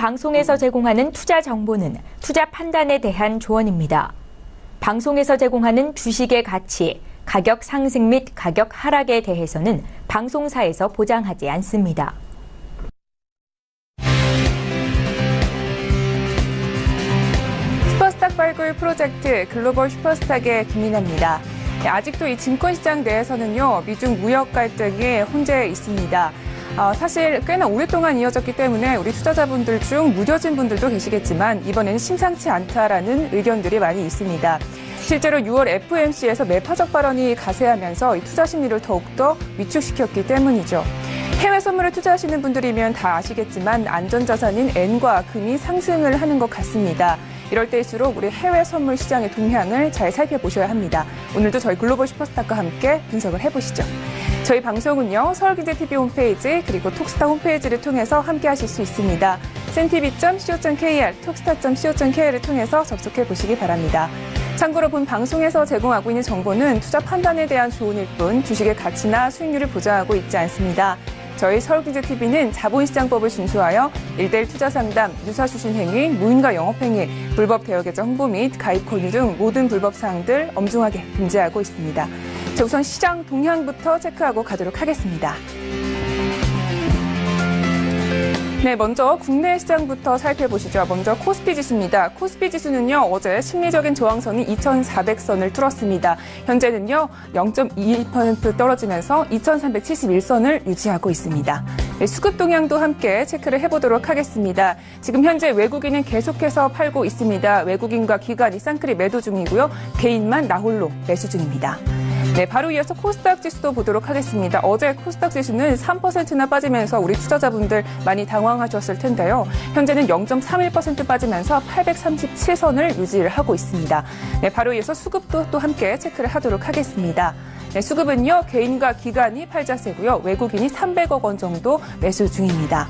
방송에서 제공하는 투자 정보는 투자 판단에 대한 조언입니다. 방송에서 제공하는 주식의 가치, 가격 상승 및 가격 하락에 대해서는 방송사에서 보장하지 않습니다. 슈퍼스탁 발굴 프로젝트 글로벌 슈퍼스탁의 김민아입니다. 아직도 이 증권시장 내에서는요, 미중 무역 갈등이 혼재해 있습니다. 사실 꽤나 오랫동안 이어졌기 때문에 우리 투자자분들 중 무뎌진 분들도 계시겠지만 이번에는 심상치 않다라는 의견들이 많이 있습니다. 실제로 6월 FOMC에서 매파적 발언이 가세하면서 이 투자 심리를 더욱더 위축시켰기 때문이죠. 해외 선물을 투자하시는 분들이면 다 아시겠지만 안전자산인 엔과 금이 상승을 하는 것 같습니다. 이럴 때일수록 우리 해외 선물 시장의 동향을 잘 살펴보셔야 합니다. 오늘도 저희 글로벌 슈퍼스탁과 함께 분석을 해보시죠. 저희 방송은요, 서울경제TV 홈페이지 그리고 톡스타 홈페이지를 통해서 함께 하실 수 있습니다. cntv.co.kr, 톡스타.co.kr을 통해서 접속해 보시기 바랍니다. 참고로 본 방송에서 제공하고 있는 정보는 투자 판단에 대한 조언일 뿐 주식의 가치나 수익률을 보장하고 있지 않습니다. 저희 서울경제TV는 자본시장법을 준수하여 1:1 투자 상담, 유사수신 행위, 무인과 영업행위, 불법 대여계좌 홍보 및 가입 권유 등 모든 불법 사항들 엄중하게 금지하고 있습니다. 자, 우선 시장 동향부터 체크하고 가도록 하겠습니다. 네, 먼저 국내 시장부터 살펴보시죠. 먼저 코스피 지수입니다. 코스피 지수는요, 어제 심리적인 저항선인 2,400선을 뚫었습니다. 현재는요, 0.22% 떨어지면서 2,371선을 유지하고 있습니다. 네, 수급 동향도 함께 체크를 해보도록 하겠습니다. 지금 현재 외국인은 계속해서 팔고 있습니다. 외국인과 기관이 쌍끌이 매도 중이고요. 개인만 나홀로 매수 중입니다. 네, 바로 이어서 코스닥 지수도 보도록 하겠습니다. 어제 코스닥 지수는 3%나 빠지면서 우리 투자자분들 많이 당황하셨을 텐데요. 현재는 0.31% 빠지면서 837선을 유지를 하고 있습니다. 네, 바로 이어서 수급도 또 함께 체크를 하도록 하겠습니다. 네, 수급은요, 개인과 기관이 팔자세고요. 외국인이 300억 원 정도 매수 중입니다.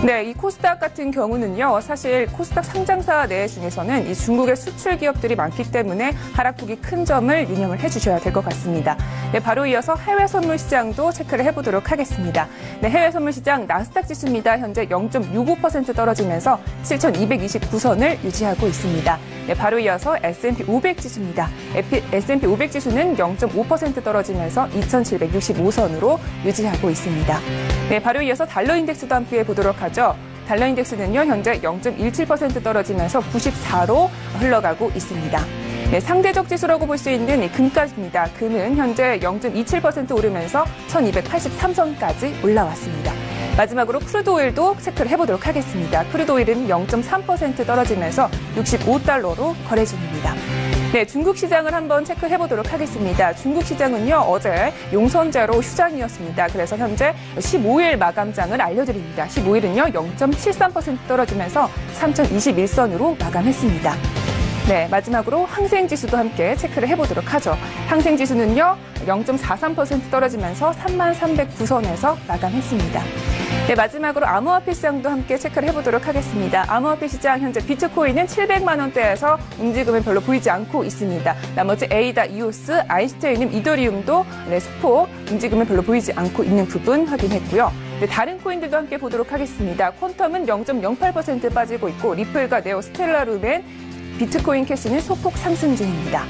네, 이 코스닥 같은 경우는요, 사실 코스닥 상장사 내 중에서는 이 중국의 수출 기업들이 많기 때문에 하락폭이 큰 점을 유념을 해주셔야 될 것 같습니다. 네, 바로 이어서 해외 선물 시장도 체크를 해보도록 하겠습니다. 네, 해외 선물 시장 나스닥 지수입니다. 현재 0.65% 떨어지면서 7,229선을 유지하고 있습니다. 네, 바로 이어서 S&P 500 지수입니다. S&P 500 지수는 0.5% 떨어지면서 2,765선으로 유지하고 있습니다. 네, 바로 이어서 달러 인덱스도 함께 보도록 하죠. 달러 인덱스는요, 현재 0.17% 떨어지면서 94로 흘러가고 있습니다. 네, 상대적 지수라고 볼 수 있는 이 금값입니다. 금은 현재 0.27% 오르면서 1283선까지 올라왔습니다. 마지막으로 크루드 오일도 체크를 해보도록 하겠습니다. 크루드 오일은 0.3% 떨어지면서 65달러로 거래 중입니다. 네, 중국 시장을 한번 체크해보도록 하겠습니다. 중국 시장은요, 어제 용선제로 휴장이었습니다. 그래서 현재 15일 마감장을 알려드립니다. 15일은요, 0.73% 떨어지면서 3,021선으로 마감했습니다. 네, 마지막으로 항생지수도 함께 체크를 해보도록 하죠. 항생지수는요, 0.43% 떨어지면서 33,309선에서 마감했습니다. 네, 마지막으로 암호화폐 시장도 함께 체크를 해보도록 하겠습니다. 암호화폐 시장 현재 비트코인은 700만 원대에서 움직임은 별로 보이지 않고 있습니다. 나머지 에이다, 이오스, 아이스테이는 이더리움도 소폭 움직임은 별로 보이지 않고 있는 부분 확인했고요. 네, 다른 코인들도 함께 보도록 하겠습니다. 퀀텀은 0.08% 빠지고 있고 리플과 네오, 스텔라, 루멘, 비트코인 캐시는 소폭 상승 중입니다.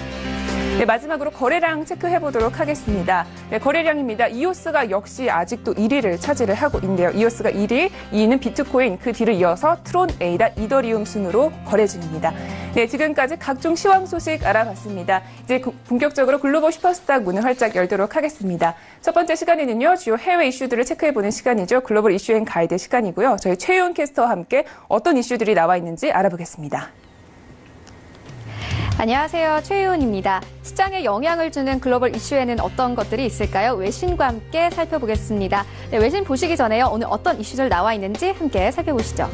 네, 마지막으로 거래량 체크해보도록 하겠습니다. 네, 거래량입니다. 이오스가 역시 아직도 1위를 차지를 하고 있는데요. 이오스가 1위, 2위는 비트코인, 그 뒤를 이어서 트론, 에이다, 이더리움 순으로 거래 중입니다. 네, 지금까지 각종 시황 소식 알아봤습니다. 이제 본격적으로 글로벌 슈퍼스탁 문을 활짝 열도록 하겠습니다. 첫 번째 시간에는요, 주요 해외 이슈들을 체크해보는 시간이죠. 글로벌 이슈 앤 가이드 시간이고요. 저희 최유은 캐스터와 함께 어떤 이슈들이 나와 있는지 알아보겠습니다. 안녕하세요. 최유은입니다. 시장에 영향을 주는 글로벌 이슈에는 어떤 것들이 있을까요? 외신과 함께 살펴보겠습니다. 네, 외신 보시기 전에요. 오늘 어떤 이슈들 나와 있는지 함께 살펴보시죠.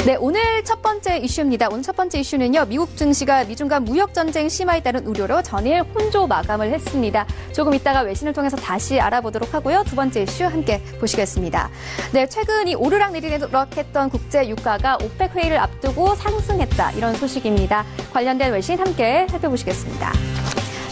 네, 오늘 첫 번째 이슈입니다. 오늘 첫 번째 이슈는요, 미국 증시가 미중 간 무역 전쟁 심화에 따른 우려로 전일 혼조 마감을 했습니다. 조금 이따가 외신을 통해서 다시 알아보도록 하고요. 두 번째 이슈 함께 보시겠습니다. 네, 최근 이 오르락내리락 했던 국제 유가가 오펙 회의를 앞두고 상승했다. 이런 소식입니다. 관련된 외신 함께 살펴보시겠습니다.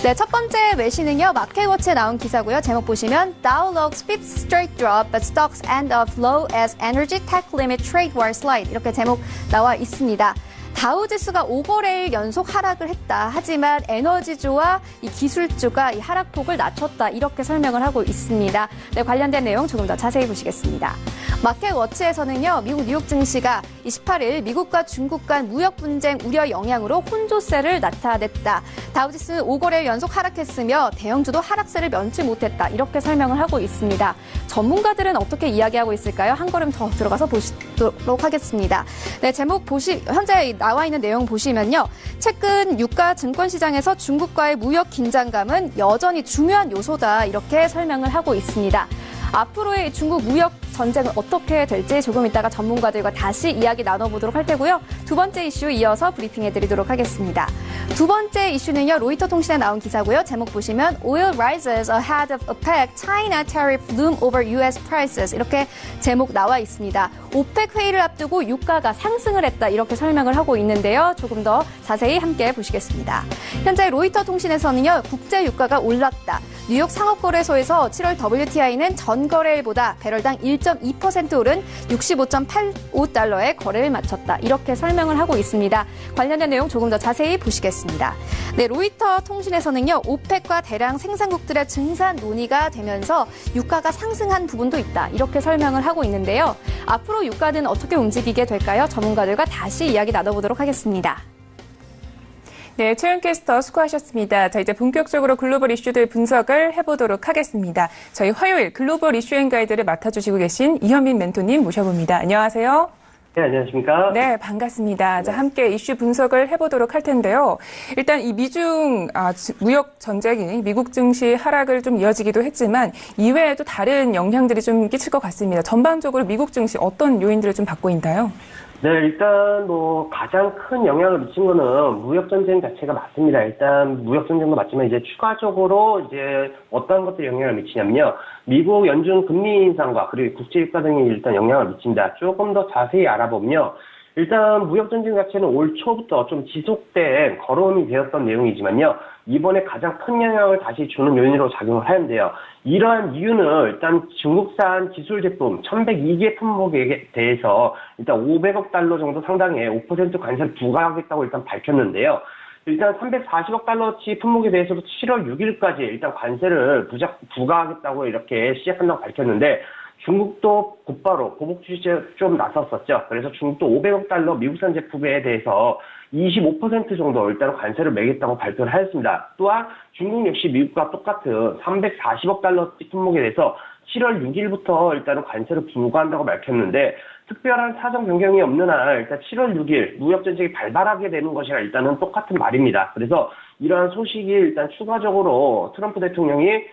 네, 첫 번째 외신은요, 마켓워치에 나온 기사고요. 제목 보시면 Dow logs fifth straight drop, but stocks end up low as energy tech limit trade war slide. 이렇게 제목 나와 있습니다. 다우지수가 5거래일 연속 하락을 했다. 하지만 에너지주와 이 기술주가 이 하락폭을 낮췄다. 이렇게 설명을 하고 있습니다. 네, 관련된 내용 조금 더 자세히 보시겠습니다. 마켓워치에서는요, 미국 뉴욕 증시가 28일 미국과 중국 간 무역 분쟁 우려 영향으로 혼조세를 나타냈다. 다우지수는 5거래일 연속 하락했으며 대형주도 하락세를 면치 못했다. 이렇게 설명을 하고 있습니다. 전문가들은 어떻게 이야기하고 있을까요? 한 걸음 더 들어가서 보시도록 하겠습니다. 네, 제목 현재 나와 있는 내용 보시면요. 최근 유가 증권 시장에서 중국과의 무역 긴장감은 여전히 중요한 요소다. 이렇게 설명을 하고 있습니다. 앞으로의 중국 무역 전쟁은 어떻게 될지 조금 이따가 전문가들과 다시 이야기 나눠보도록 할 테고요. 두 번째 이슈 이어서 브리핑해드리도록 하겠습니다. 두 번째 이슈는요. 로이터 통신에 나온 기사고요. 제목 보시면 Oil rises ahead of OPEC, China tariff loom over US prices. 이렇게 제목 나와 있습니다. 오펙 회의를 앞두고 유가가 상승을 했다. 이렇게 설명을 하고 있는데요. 조금 더 자세히 함께 보시겠습니다. 현재 로이터 통신에서는요. 국제 유가가 올랐다. 뉴욕 상업거래소에서 7월 WTI는 전거래일보다 배럴당 1.2% 오른 65.85달러에 거래를 마쳤다. 이렇게 설명을 하고 있습니다. 관련된 내용 조금 더 자세히 보시겠습니다. 네, 로이터 통신에서는요. 오펙과 대량 생산국들의 증산 논의가 되면서 유가가 상승한 부분도 있다. 이렇게 설명을 하고 있는데요. 앞으로 유가는 어떻게 움직이게 될까요? 전문가들과 다시 이야기 나눠보도록 하겠습니다. 네, 최은 캐스터 수고하셨습니다. 자, 이제 본격적으로 글로벌 이슈들 분석을 해보도록 하겠습니다. 저희 화요일 글로벌 이슈 앤 가이드를 맡아주시고 계신 이현민 멘토님 모셔봅니다. 안녕하세요. 네, 안녕하십니까? 네, 반갑습니다. 자, 함께 이슈 분석을 해보도록 할 텐데요. 일단 이 미중 무역 전쟁이 미국 증시 하락을 좀 이어지기도 했지만 이외에도 다른 영향들이 좀 끼칠 것 같습니다. 전반적으로 미국 증시 어떤 요인들을 좀 받고 있나요? 네, 일단 가장 큰 영향을 미친 거는 무역 전쟁 자체가 맞습니다. 일단 무역 전쟁도 맞지만 이제 추가적으로 이제 어떤 것들이 영향을 미치냐면요. 미국 연준 금리 인상과 그리고 국제 유가 등이 일단 영향을 미친다. 조금 더 자세히 알아보면요. 일단 무역 전쟁 자체는 올 초부터 좀 지속된 거론이 되었던 내용이지만요. 이번에 가장 큰 영향을 다시 주는 요인으로 작용을 하는데요. 이러한 이유는 일단 중국산 기술 제품 1102개 품목에 대해서 일단 500억 달러 정도 상당의 5% 관세를 부과하겠다고 일단 밝혔는데요. 일단 340억 달러치 품목에 대해서도 7월 6일까지 일단 관세를 부과하겠다고 이렇게 시작한다고 밝혔는데 중국도 곧바로 보복 추세에 좀 나섰었죠. 그래서 중국도 500억 달러 미국산 제품에 대해서 25% 정도 일단 관세를 매겠다고 발표를 하였습니다. 또한 중국 역시 미국과 똑같은 340억 달러치 품목에 대해서 7월 6일부터 일단은 관세를 부과한다고 밝혔는데 특별한 사정 변경이 없는 한 일단 7월 6일 무역전쟁이 발발하게 되는 것이랑 일단은 똑같은 말입니다. 그래서 이러한 소식이 일단 추가적으로 트럼프 대통령이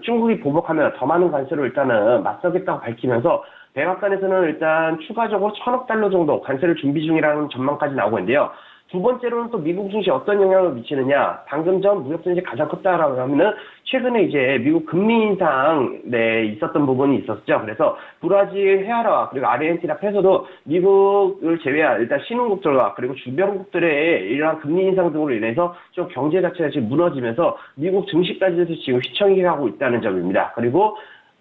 중국이 보복하면 더 많은 관세로 일단은 맞서겠다고 밝히면서 백악관에서는 일단 추가적으로 1,000억 달러 정도 관세를 준비 중이라는 전망까지 나오고 있는데요. 두 번째로는 또 미국 증시에 어떤 영향을 미치느냐. 방금 전 무역전쟁이 가장 컸다라고 하면은 최근에 이제 미국 금리 인상 있었던 부분이 있었죠. 그래서 브라질 헤아라 그리고 아르헨티나 페소도 미국을 제외한 일단 신흥국들과 그리고 주변국들의 이러한 금리 인상 등으로 인해서 좀 경제 자체가 지금 무너지면서 미국 증시까지도 지금 휘청이 가고 있다는 점입니다. 그리고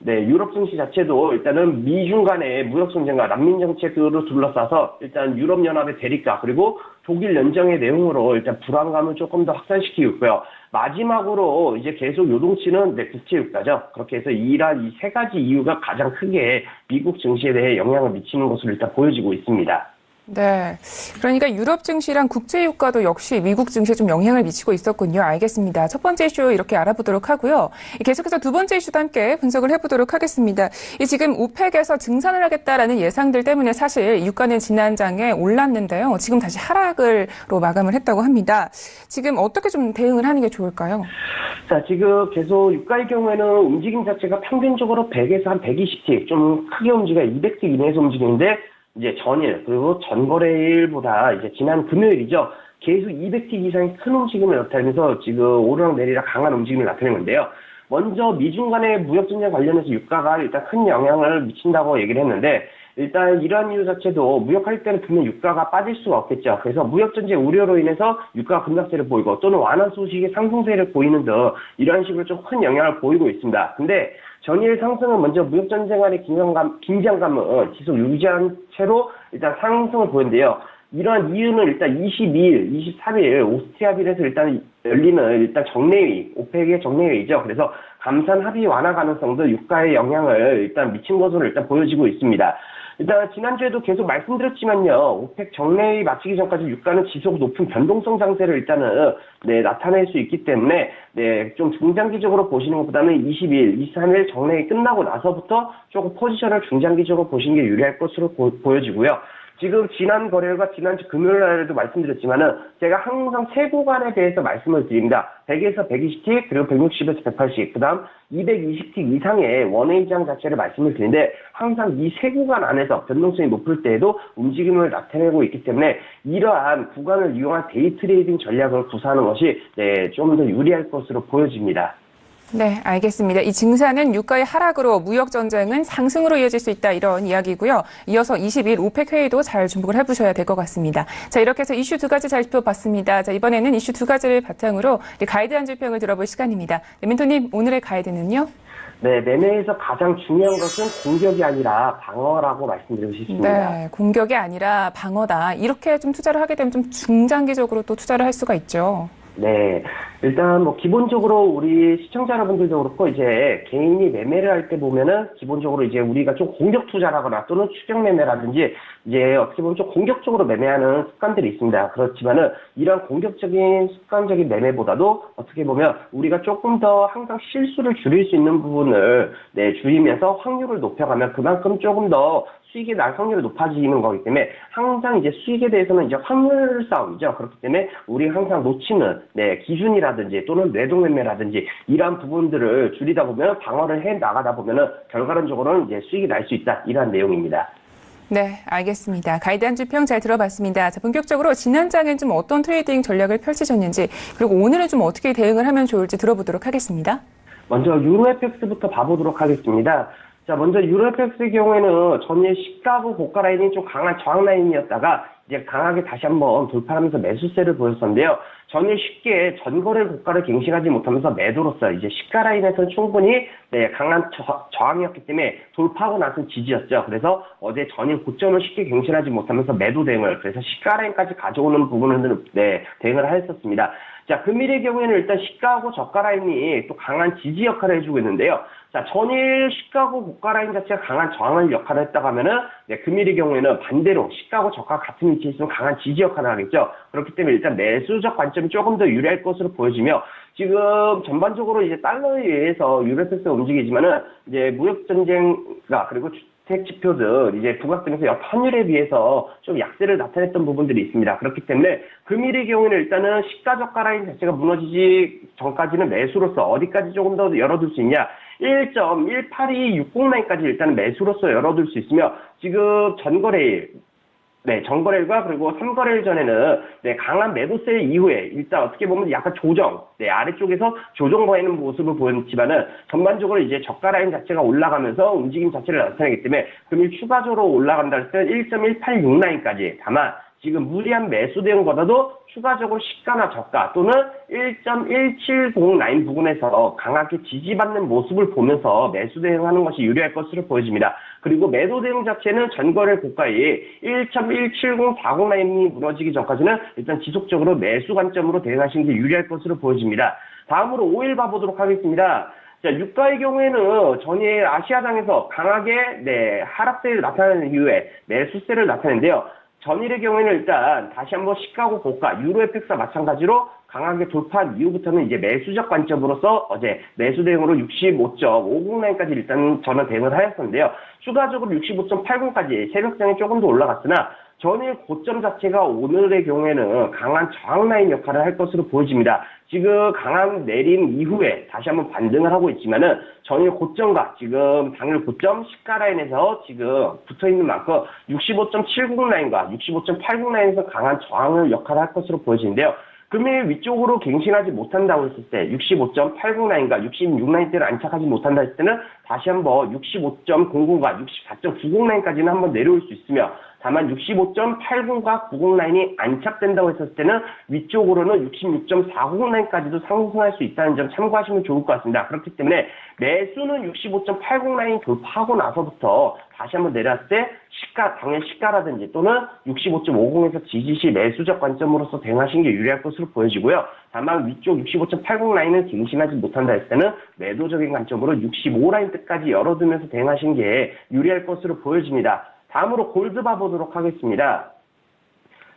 유럽 증시 자체도 일단은 미중 간의 무역 전쟁과 난민 정책으로 둘러싸서 일단 유럽 연합의 대립과 그리고 독일 연정의 내용으로 일단 불안감을 조금 더 확산시키고 있고요. 마지막으로 이제 계속 요동치는 국제 유가죠. 그렇게 해서 이 세 가지 이유가 가장 크게 미국 증시에 대해 영향을 미치는 것으로 일단 보여지고 있습니다. 네. 그러니까 유럽 증시랑 국제 유가도 역시 미국 증시에 좀 영향을 미치고 있었군요. 알겠습니다. 첫 번째 이슈 이렇게 알아보도록 하고요. 계속해서 두 번째 이슈도 함께 분석을 해보도록 하겠습니다. 지금 오펙에서 증산을 하겠다라는 예상들 때문에 사실 유가는 지난장에 올랐는데요. 지금 다시 하락으로 마감을 했다고 합니다. 지금 어떻게 좀 대응을 하는 게 좋을까요? 자, 지금 계속 유가의 경우에는 움직임 자체가 평균적으로 100에서 한 120틱, 좀 크게 움직여야 200틱 이내에서 움직이는데 이제 전일 그리고 전거래일보다 이제 지난 금요일이죠. 계속 200틱 이상의 큰 움직임을 나타내면서 지금 오르락내리락 강한 움직임을 나타낸 건데요. 먼저 미중 간의 무역 전쟁 관련해서 유가가 일단 큰 영향을 미친다고 얘기를 했는데 일단 이러한 이유 자체도 무역할 때는 분명 유가가 빠질 수가 없겠죠. 그래서 무역전쟁 우려로 인해서 유가가 급락세를 보이고 또는 완화 소식의 상승세를 보이는 등 이러한 식으로 좀 큰 영향을 보이고 있습니다. 근데 전일 상승은 먼저 무역전쟁 간의 긴장감은 지속 유지한 채로 일단 상승을 보였는데요. 이러한 이유는 일단 22일, 23일 오스트리아빌에서 일단 열리는 일단 정례회, 오펙의 정례회의죠. 그래서 감산 합의 완화 가능성도 유가에 영향을 일단 미친 것으로 일단 보여지고 있습니다. 일단 지난주에도 계속 말씀드렸지만요. 오펙 정례회의 마치기 전까지 유가는 지속 높은 변동성 장세를 일단은 나타낼 수 있기 때문에 좀 중장기적으로 보시는 것보다는 20일, 23일 정례회의 끝나고 나서부터 조금 포지션을 중장기적으로 보시는 게 유리할 것으로 보여지고요. 지금 지난 거래일과 지난주 금요일 날에도 말씀드렸지만은 제가 항상 세 구간에 대해서 말씀을 드립니다. 100에서 120틱 그리고 160에서 180 그다음 220틱 이상의 원웨이장 자체를 말씀을 드리는데 항상 이 세 구간 안에서 변동성이 높을 때에도 움직임을 나타내고 있기 때문에 이러한 구간을 이용한 데이 트레이딩 전략을 구사하는 것이 좀 더 유리할 것으로 보여집니다. 네, 알겠습니다. 이 증산은 유가의 하락으로 무역 전쟁은 상승으로 이어질 수 있다 이런 이야기고요. 이어서 20일 오펙 회의도 잘 주목을 해보셔야 될 것 같습니다. 자, 이렇게 해서 이슈 두 가지 살펴봤습니다. 자, 이번에는 이슈 두 가지를 바탕으로 가이드 한 줄 평을 들어볼 시간입니다. 네, 멘토님, 오늘의 가이드는요? 네, 매매에서 가장 중요한 것은 공격이 아니라 방어라고 말씀드리고 싶습니다. 네, 공격이 아니라 방어다. 이렇게 좀 투자를 하게 되면 좀 중장기적으로 또 투자를 할 수가 있죠. 네. 일단 기본적으로 우리 시청자 여러분들도 그렇고 이제 개인이 매매를 할 때 보면은 기본적으로 이제 우리가 좀 공격 투자라거나 또는 추격 매매라든지 이제 어떻게 보면 좀 공격적으로 매매하는 습관들이 있습니다. 그렇지만은 이런 공격적인 습관적인 매매보다도 어떻게 보면 우리가 조금 더 항상 실수를 줄일 수 있는 부분을 줄이면서 확률을 높여가면 그만큼 조금 더 수익이 날 확률이 높아지는 거기 때문에 항상 이제 수익에 대해서는 이제 확률 싸움이죠. 그렇기 때문에 우리 항상 놓치는 기준이라든지 또는 매도매매라든지 이러한 부분들을 줄이다 보면 방어를 해 나가다 보면은 결과론적으로는 이제 수익이 날 수 있다 이러한 내용입니다. 네, 알겠습니다. 가이드 한 줄 평 잘 들어봤습니다. 자, 본격적으로 지난 장엔 좀 어떤 트레이딩 전략을 펼치셨는지 그리고 오늘은 좀 어떻게 대응을 하면 좋을지 들어보도록 하겠습니다. 먼저 유로FX부터 봐보도록 하겠습니다. 자, 먼저 유로FX의 경우에는 전일 시가고 고가 라인이 좀 강한 저항 라인이었다가 이제 강하게 다시 한번 돌파하면서 매수세를 보였었는데요. 전일 쉽게 전거래 고가를 갱신하지 못하면서 매도로서 이제 시가 라인에서는 충분히 강한 저항이었기 때문에 돌파하고 나서 지지였죠. 그래서 어제 전일 고점을 쉽게 갱신하지 못하면서 매도 대응을 그래서 시가 라인까지 가져오는 부분을 대응을 하였었습니다. 자, 금일의 경우에는 일단 시가하고 저가 라인이 또 강한 지지 역할을 해주고 있는데요. 자, 전일 시가하고 고가 라인 자체가 강한 저항을 역할을 했다고 하면은 금일의 경우에는 반대로 시가하고 저가 같은 위치에 있으면 강한 지지 역할을 하겠죠. 그렇기 때문에 일단 매수적 관점이 조금 더 유리할 것으로 보여지며 지금 전반적으로 이제 달러에 의해서 유로FX가 움직이지만은 이제 무역 전쟁과 그리고 주택 지표들 이제 부각되면서 옆 환율에 비해서 좀 약세를 나타냈던 부분들이 있습니다. 그렇기 때문에 금일의 경우에는 일단은 시가 저가 라인 자체가 무너지기 전까지는 매수로서 어디까지 조금 더 열어둘 수 있냐? 1.18260 라인까지 일단은 매수로서 열어둘 수 있으며 지금 전거래일 전거래일과 그리고 3거래일 전에는 강한 매도세 이후에 일단 어떻게 보면 약간 조정, 아래쪽에서 조정 보이는 모습을 보였지만은 전반적으로 이제 저가 라인 자체가 올라가면서 움직임 자체를 나타내기 때문에 금일 추가적으로 올라간다 할 때 1.186 라인까지 다만 지금 무리한 매수 대응보다도 추가적으로 시가나 저가 또는 1.170 라인 부근에서 강하게 지지받는 모습을 보면서 매수 대응하는 것이 유리할 것으로 보여집니다. 그리고 매도 대응 자체는 전거래 고가의 1.17040 라인이 무너지기 전까지는 일단 지속적으로 매수 관점으로 대응하시는 게 유리할 것으로 보여집니다. 다음으로 5일 봐보도록 하겠습니다. 자, 유가의 경우에는 전일 아시아장에서 강하게 하락세를 나타내는 이후에 매수세를 나타내는데요. 전일의 경우에는 일단 다시 한번 시가고 고가, 유로FX와 마찬가지로 강하게 돌파한 이후부터는 이제 매수적 관점으로서 어제 매수 대응으로 65.50 라인까지 일단 저는 대응을 하였었는데요. 추가적으로 65.80까지 새벽장에 조금 더 올라갔으나 전일 고점 자체가 오늘의 경우에는 강한 저항 라인 역할을 할 것으로 보여집니다. 지금 강한 내림 이후에 다시 한번 반등을 하고 있지만은 전일 고점과 지금 당일 고점 시가 라인에서 지금 붙어 있는 만큼 65.70 라인과 65.80 라인에서 강한 저항을 역할을 할 것으로 보여지는데요. 금일 위쪽으로 갱신하지 못한다고 했을 때 65.80 라인과 66 라인대를 안착하지 못한다 했을 때는 다시 한번 65.00과 64.90 라인까지는 한번 내려올 수 있으며 다만 65.80과 90 라인이 안착된다고 했을 때는 위쪽으로는 66.40 라인까지도 상승할 수 있다는 점 참고하시면 좋을 것 같습니다. 그렇기 때문에 매수는 65.80 라인 돌파하고 나서부터 다시 한번 내려왔을 때 당일 시가라든지 또는 65.50에서 지지시 매수적 관점으로서 대응하시는 게 유리할 것으로 보여지고요. 다만 위쪽 65.80 라인을 갱신하지 못한다 했을 때는 매도적인 관점으로 65 라인 때까지 열어두면서 대응하시는 게 유리할 것으로 보여집니다. 다음으로 골드 봐보도록 하겠습니다.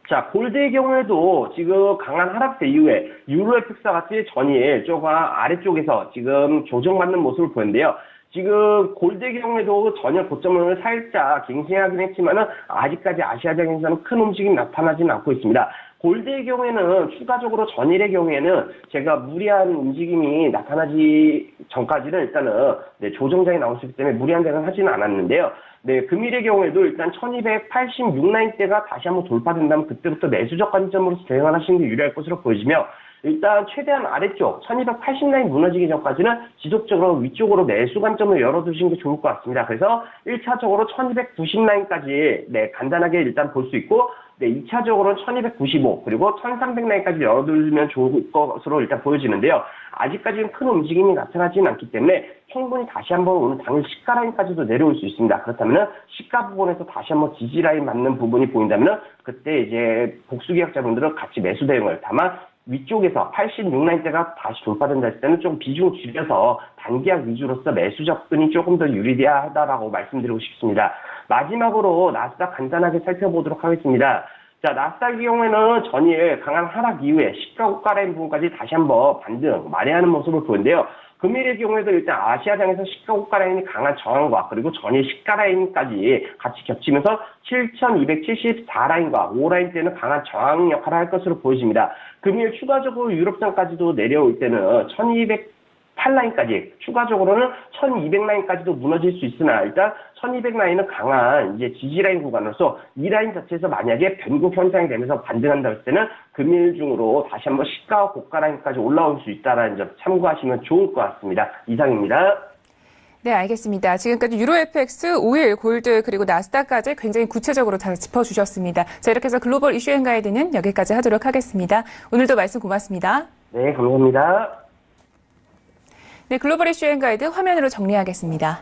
자, 골드의 경우에도 지금 강한 하락세 이후에 유로FX와 같이 전일 조가 아래쪽에서 지금 조정받는 모습을 보였는데요. 지금 골드의 경우에도 전일 고점을 살짝 갱신하긴 했지만은 아직까지 아시아장에서는 큰 움직임이 나타나지는 않고 있습니다. 골드의 경우에는 추가적으로 전일의 경우에는 제가 무리한 움직임이 나타나지 전까지는 일단은 조정장이 나올 수 있기 때문에 무리한 대응은 하지는 않았는데요. 네, 금일의 경우에도 일단 1286 라인대가 다시 한번 돌파된다면 그때부터 매수적 관점으로서 대응을 하시는 게 유리할 것으로 보여지며 일단 최대한 아래쪽 1280 라인 무너지기 전까지는 지속적으로 위쪽으로 매수 관점을 열어두시는 게 좋을 것 같습니다. 그래서 1차적으로 1290 라인까지 간단하게 일단 볼 수 있고 2차적으로는 1295 그리고 1300 라인까지 열어두면 좋을 것으로 일단 보여지는데요. 아직까지는 큰 움직임이 나타나지는 않기 때문에 충분히 다시 한번 오늘 당일 시가 라인까지도 내려올 수 있습니다. 그렇다면 시가 부분에서 다시 한번 지지 라인 맞는 부분이 보인다면 그때 이제 복수 계약자분들은 같이 매수 대응을 다만 위쪽에서 86 라인대가 다시 돌파된다 했을 때는 좀 비중 줄여서 단기약 위주로서 매수 접근이 조금 더 유리하다라고 말씀드리고 싶습니다. 마지막으로 나스닥 간단하게 살펴보도록 하겠습니다. 자, 나스닥의 경우에는 전일 강한 하락 이후에 시가 고가 라인 부분까지 다시 한번 반등 만회하는 모습을 보는데요. 금일의 경우에도 일단 아시아장에서 시가 고가 라인이 강한 저항과 그리고 전일 시가 라인까지 같이 겹치면서 7274 라인과 5 라인 때는 강한 저항 역할을 할 것으로 보여집니다. 금일 추가적으로 유럽장까지도 내려올 때는 1208 라인까지 추가적으로는 1200 라인까지도 무너질 수 있으나 일단 1200 라인은 강한 이제 지지 라인 구간으로서 이 라인 자체에서 만약에 변곡 현상이 되면서 반등한다 할 때는 금일 중으로 다시 한번 시가 고가 라인까지 올라올 수 있다는 점 참고하시면 좋을 것 같습니다. 이상입니다. 네, 알겠습니다. 지금까지 유로FX, 오일, 골드, 그리고 나스닥까지 굉장히 구체적으로 잘 짚어주셨습니다. 자, 이렇게 해서 글로벌 이슈 앤 가이드는 여기까지 하도록 하겠습니다. 오늘도 말씀 고맙습니다. 네, 감사합니다. 네, 글로벌 이슈 앤 가이드 화면으로 정리하겠습니다.